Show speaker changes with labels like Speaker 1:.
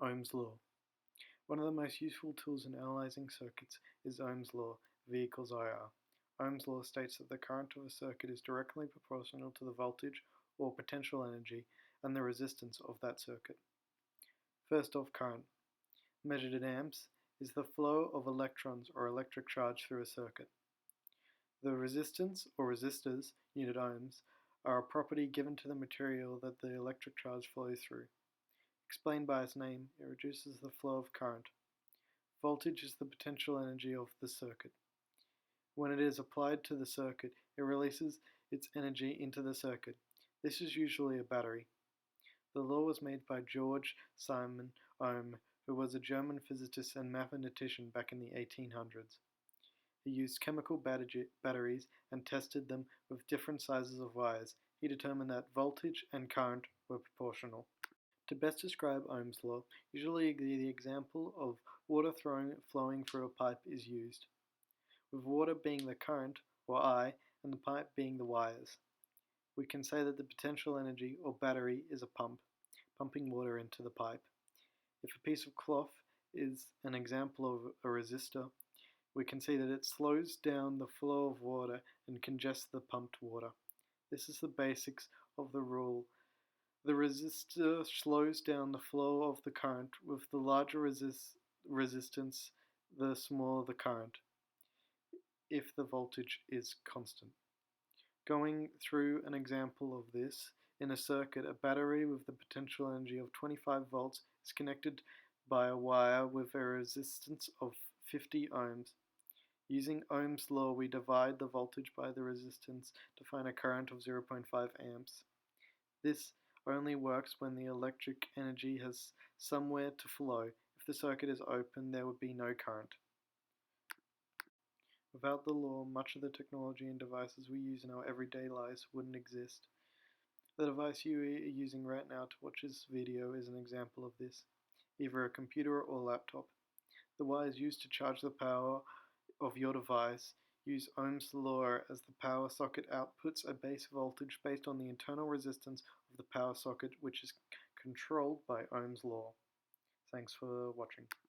Speaker 1: Ohm's law. One of the most useful tools in analyzing circuits is Ohm's law, V equals IR. Ohm's law states that the current of a circuit is directly proportional to the voltage or potential energy and the resistance of that circuit. First off, current, measured in amps, is the flow of electrons or electric charge through a circuit. The resistance or resistors, unit ohms, are a property given to the material that the electric charge flows through. Explained by its name, it reduces the flow of current. Voltage is the potential energy of the circuit. When it is applied to the circuit, it releases its energy into the circuit. This is usually a battery. The law was made by Georg Simon, Ohm, who was a German physicist and mathematician back in the 1800s. He used chemical batteries and tested them with different sizes of wires. He determined that voltage and current were proportional. To best describe Ohm's law, usually the example of water flowing through a pipe is used, with water being the current, or I, and the pipe being the wires. We can say that the potential energy, or battery, is a pump, pumping water into the pipe. If a piece of cloth is an example of a resistor, we can see that it slows down the flow of water and congests the pumped water. This is the basics of the rule. The resistor slows down the flow of the current. With the larger resistance, the smaller the current, if the voltage is constant. Going through an example of this, in a circuit, a battery with the potential energy of 25 volts is connected by a wire with a resistance of 50 ohms. Using Ohm's law, we divide the voltage by the resistance to find a current of 0.5 amps. This only works when the electric energy has somewhere to flow. If the circuit is open, there would be no current. Without the law, much of the technology and devices we use in our everyday lives wouldn't exist. The device you are using right now to watch this video is an example of this, either a computer or laptop. The wires used to charge the power of your device use Ohm's law as the power socket outputs a base voltage based on the internal resistance of the power socket, which is controlled by Ohm's law. Thanks for watching.